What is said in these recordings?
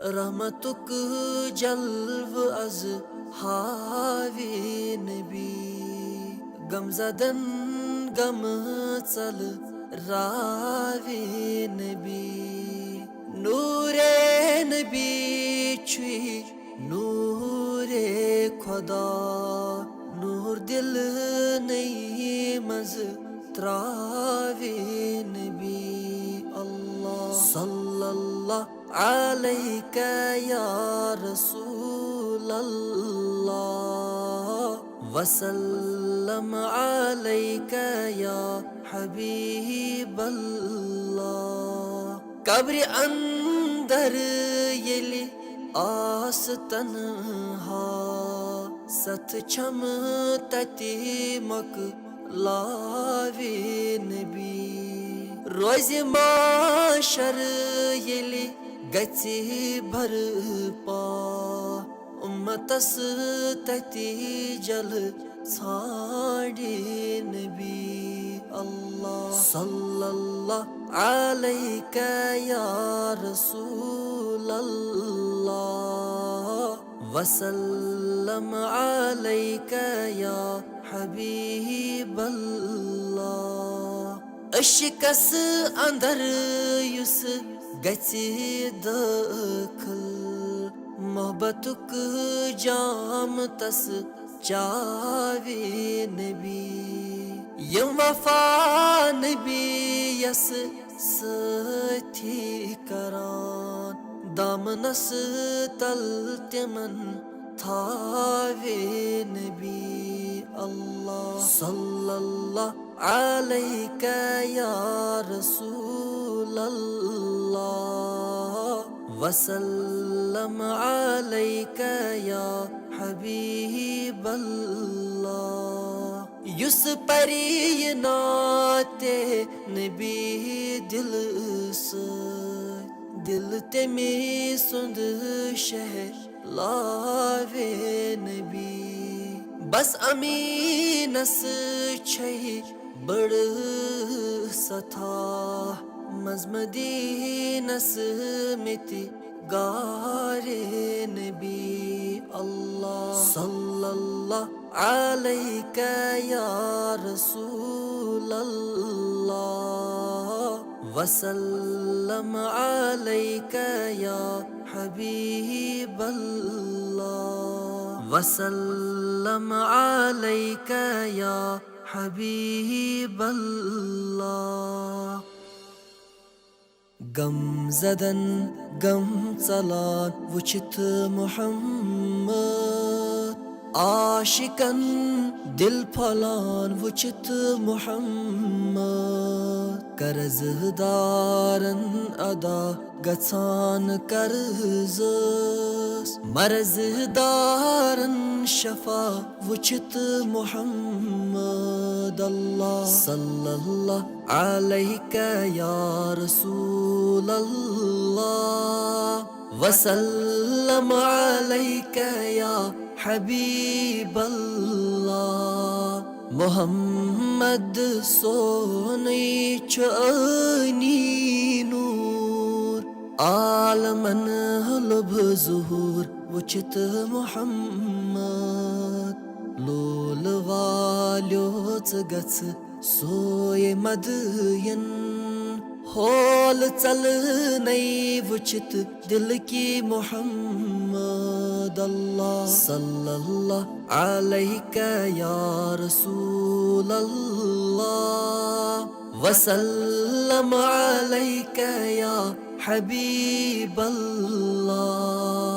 रहमतुक जल्व अज हावी नबी गमजदन गम चल रावी नबी नूरे नबी छुई नूरे खुदा नूर दिल नहीं मज त्रावी नबी अल्लाह सल्लल्लाहु अलैका या रसूल अल्लाह वसल्लम अलैका या हबीब अल्लाह कब्र अंदर येली आस तन्हा सत छम तति मक लावे नबी रोज माशर येली गति भर पा उम्मतस तति जल छाड़े नबी अल्लाह सल्लल्लाहु अलैका या रसूल अल्लाह वसल्लम अलैका या हबीब अल्लाह अशिकस अंदर युस गति दखल मोहब्बतुक जाम तस चावे नबी यम वफा नबी यस सथी करान दामनस तल तिमन थावे नबी अल्लाह सल्लल्लाहु अलैका या रसूल अल्लाह वसल्लम अलैका या हबीब अल्लाह युस परी नाते नबी दिल से दिल तेमी सुंद शह लावे नबी बस अमीनस छही बड़ सथा मजमदीनस मिति गारे नबी अल्लाह सल्लल्लाहु अलैका या रसूल अल्लाह वसल्लम अलैका या हबीब अल्लाह वसल्लम अलैका या हबीब अल्लाह गम जदन गम चलान वुचित मुहम्मद आशिकन दिल फलान वुचित मुहम्मद कर्जदारन अदा गचान कर्जस मर्जदारन शफा वुचित मुहम्मद अल्लाह सल्लल्लाहु अलैका या रसूल अल्लाह वसल्लम अलैका या हबीब अल्लाह मोहम्मद सोनी चनी नूर आलमन लुभ जुहूर वचित मोहम्मद लोल वाल्योच गच सोय मदयन होल चल नहीं वचित दिल की मोहम्मद अल्लाह सल्लल्लाहु अलैका या रसूल अल्लाह वसल्लम अलैका या हबीब अल्लाह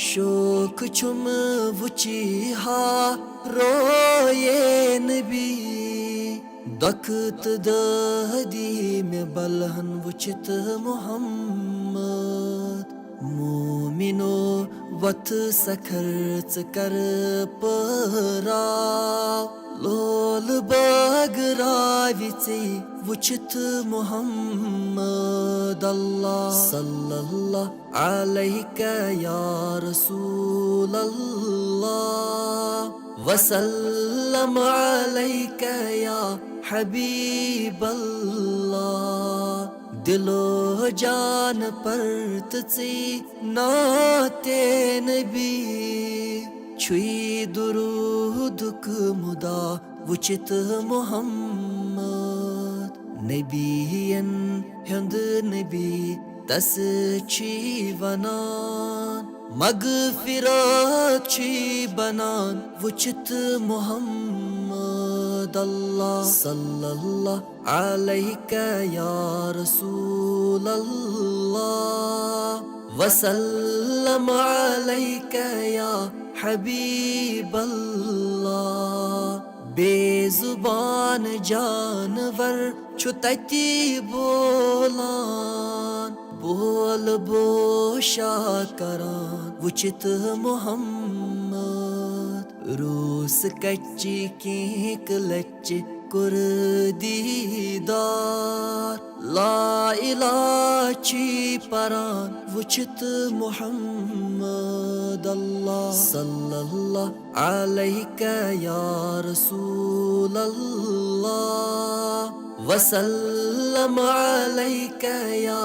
शोक छुम वुची हा रोये नबी दखत दहदी में बलहन वुचित मोहम्मद मोमिनो वत सखर्च कर परा लोल बगराविचे वुचित मोहम्मद अल्लाह सल्लल्लाहु अलैका या रसूल अल्लाह वसल्लम अलैका या हबीब अल्लाह दिलो जान परतची नाते नबी छुई दुरूदुक मुदा वुचित मुहम्मद नबियन हुंद नबी तस छी वनान मगफिरत छी बनान वुचित मुहम्मद अल्लाह सल्लल्लाहु अलैका या रसूल अल्लाह वसल्लम अलैका या हबीब अल्लाह बेजुबान जानवर छुतती बोलान बोल बोशा करान वुचित मुहम्मद रूस कच्ची केक लच्च कुर दीदार ला इलाची परान वुचित मुहम्मद अल्लाह सल्लल्लाहु अलैका या रसूल अल्लाह वसल्लम अलैका या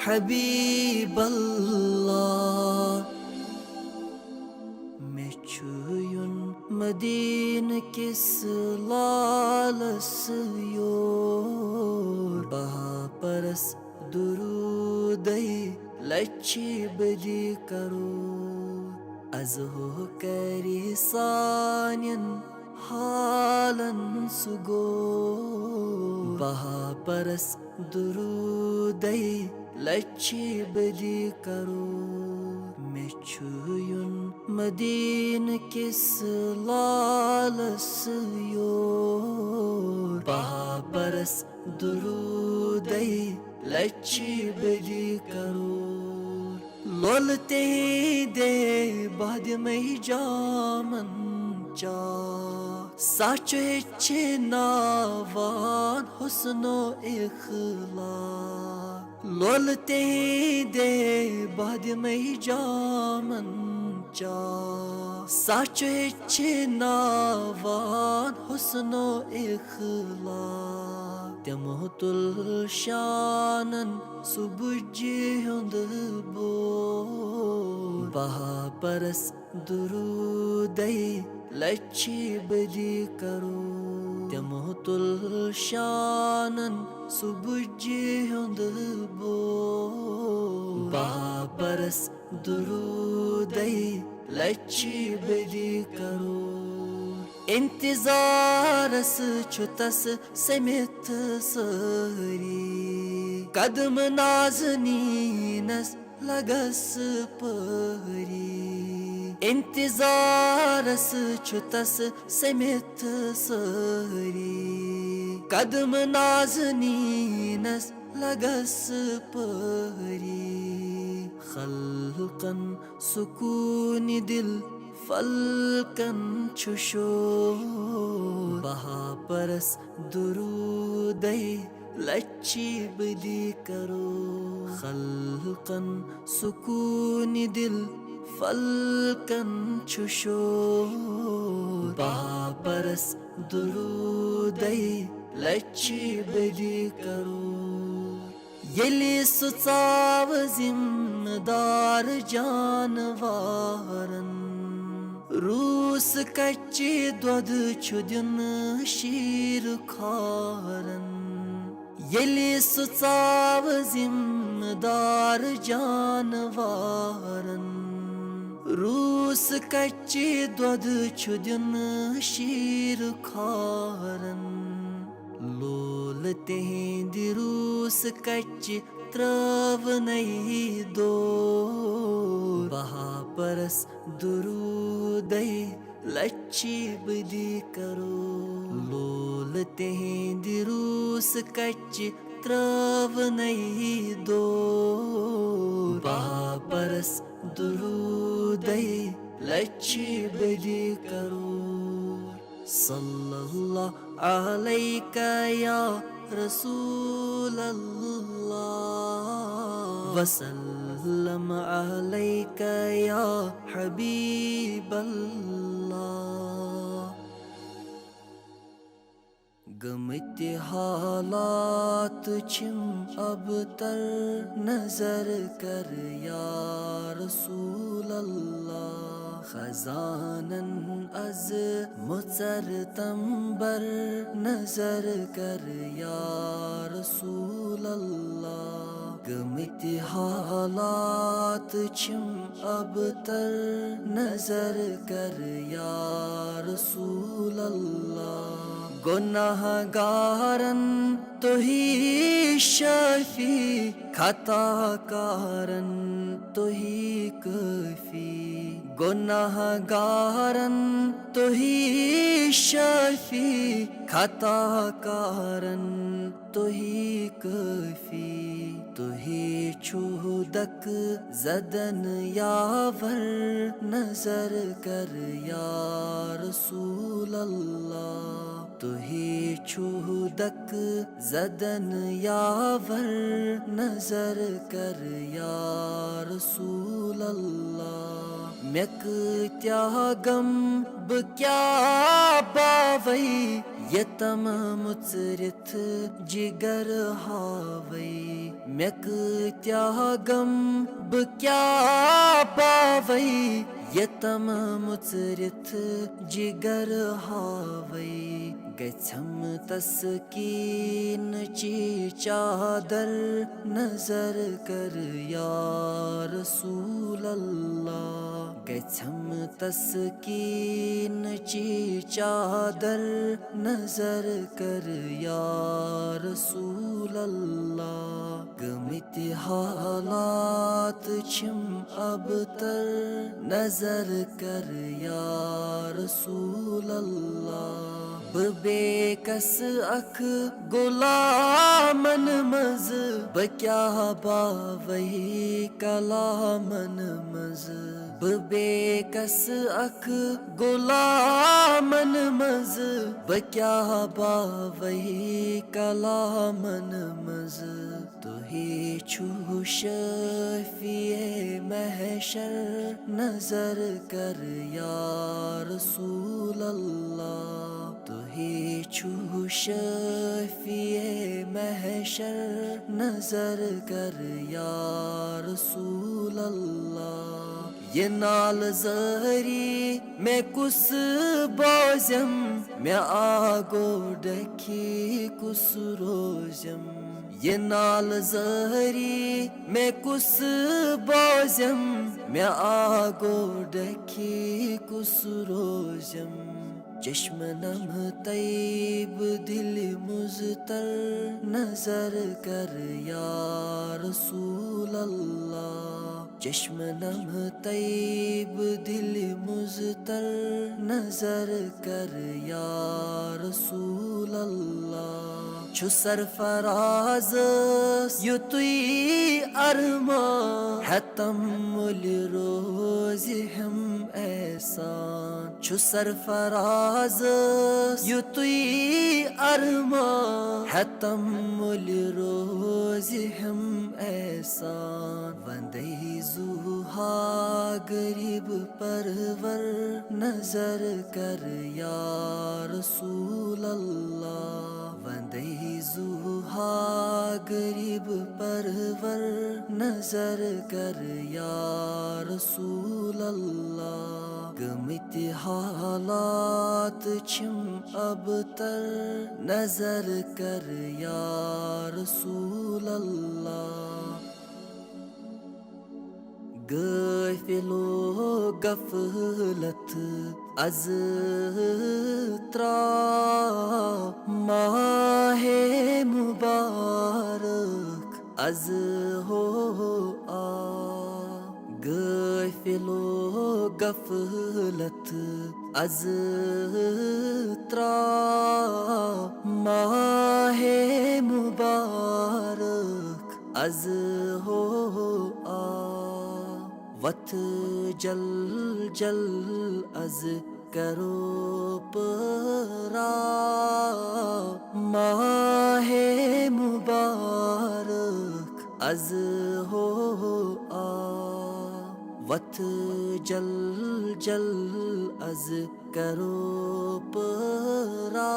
हबीब अल्लाह मेचुयुन मदीन किस लालस योर बहा परस दुरूदै लच्छी बदी करो अजहो करी सान्यन हालन सुगो बहा परस दुरूदै लच्छी बदी करो मेचुयुन मदीन किस लालस योर बहा परस दुरूदै लच्छी बदी करो लोलते दे बाद में जामन चा सच इच्छे नावान हुस्नो इखला लोलते दे बाद में जामन चा सच इच्छे नावान हुस्नो इखला तमोतुल शानन सुबुजी हुंद बो बहा परस दुरूदै लच्छी बदी करो तमोतुल शानन सुबुजी हुंद बो बहा परस दुरूदै लच्छी बदी करो इंतजारस छुतस समित सरी कदम नाज़नीनस लगस परी इंतजारस छुतस समित सरी कदम नाज़नीनस लगस परी खल्कन सुकून दिल फलकन छुशो बहा परस दुरूदै लच्छी बदी करो खल्कन सुकून दिल फलकन छुशो बहा परस दुरूदै लच्छी बदी करो येली सुचाव जिम्मेदार जानवारन रूस कच्ची दोद छुदिन शीर खारन येली सुचाव जिम्मेदार जानवारन रूस कच्ची दोद छुदिन शीर खारन लोल तेंदी रूस कच्ची त्रव नहीं दो बहा परस दुरूदै लच्छी बदी करो लोल तेंदी रूस कच्ची त्रव नहीं दो बहा परस दुरूदै लच्छी बदी करो सल्लल्लाहु अलैका या रसूल अल्लाह वसल्लम अलैका या हबीब अल्लाह गमति हालात छिम अब तर नजर कर या रसूल अल्लाह खजानन अज मुचर तंबर नजर कर या रसूल अल्लाह गमति हालात छिम अब तर नजर कर या रसूल अल्लाह गुनाहगारन तुही शफी खताकारन तुही कफी गुनाहगारन तुही शफी खताकारन तुही कफी तुही छूदक जदन यावर नजर कर या रसूल अल्लाह तुही छूदक जदन यावर नजर कर या रसूल अल्लाह म्यक त्यागम क्या बावई यतम मुचरित जिगर हावई म्यक त्यागम क्या पावई यतम मुचरित जिगर हावई गच्छम तस्कीन ची चादर नजर कर या रसूल अल्लाह गच्छम तस्कीन ची चादर नजर कर या रसूल अल्लाह गमति हालात छिम अब तर नजर कर या रसूल अल्लाह बेकस अख गुलामन मज क्या बावही कलामन मज बेकस अख गुलामन मज क्या बावही कलामन मज तुही छू शफिए महशर नजर कर या रसूल अल्लाह तुही छू शफिए महशर नजर कर या रसूल अल्लाह ये नाल जहरी मैं कुस बोजम मैं आगो डखी कुस रोजम ये नाल जहरी मैं कुस बोजम मैं आगो डखी कुस रोजम चश्म नम तैब दिल मुजतर नजर कर या रसूल अल्लाह चश्म नम तैब दिल मुजतर नजर कर या रसूल अल्लाह छु सरफराज युतुई अरमा हतम मुल रोज हम एहसान छु सरफराज युतुई अरमा हतम मुल रोज हम एहसान वंदे जुहा गरीब परवर नजर कर या रसूल अल्लाह वंदे जुहा गरीब परवर नजर कर या रसूल अल्लाह गमति हालात छिम अब तर नजर कर या रसूल अल्लाह गफिलो गफलत अज त्रा माहे मुबारक अज हो आ गफिलो गफलत अज त्रा माहे मुबारक अज हो आ वत जल जल अज करो परा माहे मुबारक अज हो आ वत जल जल अज करो परा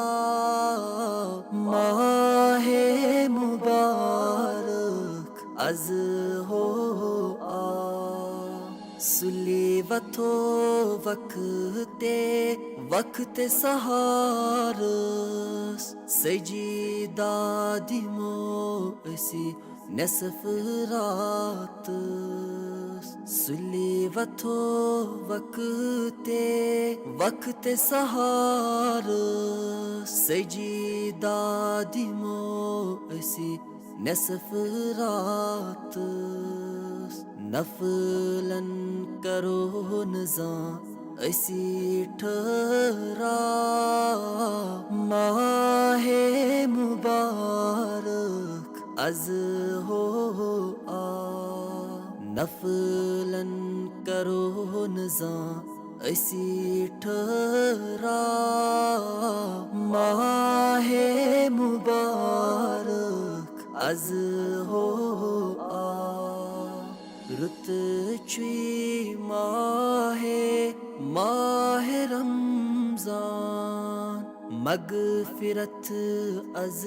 माहे मुबारक अज हो आ सुली वथो वक्ते वक्ते सहारस सजीदा दिमो असी नसफ रात सुली वथो वक्ते वक्ते सहारस सजीदा दिमो असी नसफ रात नफलन करो नज़ा असी ठहरा माहे मुबारक अज हो आ नफलन करो नज़ा असी ठहरा माहे मुबारक अज हो आ रुत चुई माहे माहे रमजान मगफिरत अज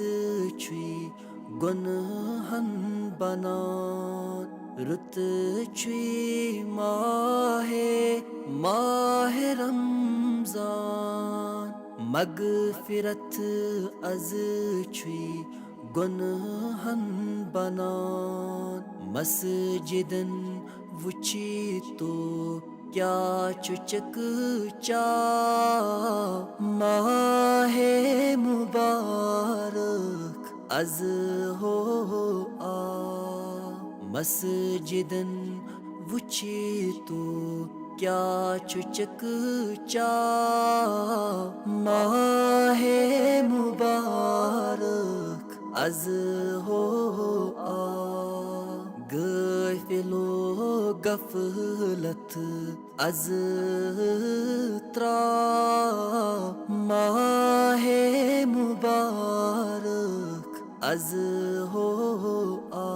चुई गुनहन बनान रुत चुई माहे माहे रमजान मगफिरत अज चुई गुनहन बनान मस्जिदन वुची तो क्या चुचक चा माहे मुबारक अज हो आ मस्जिदन वुची तो क्या चुचक चा माहे मुबारक अज हो आ गफिलो गफलत अज त्रा माहे मुबारक अज हो आ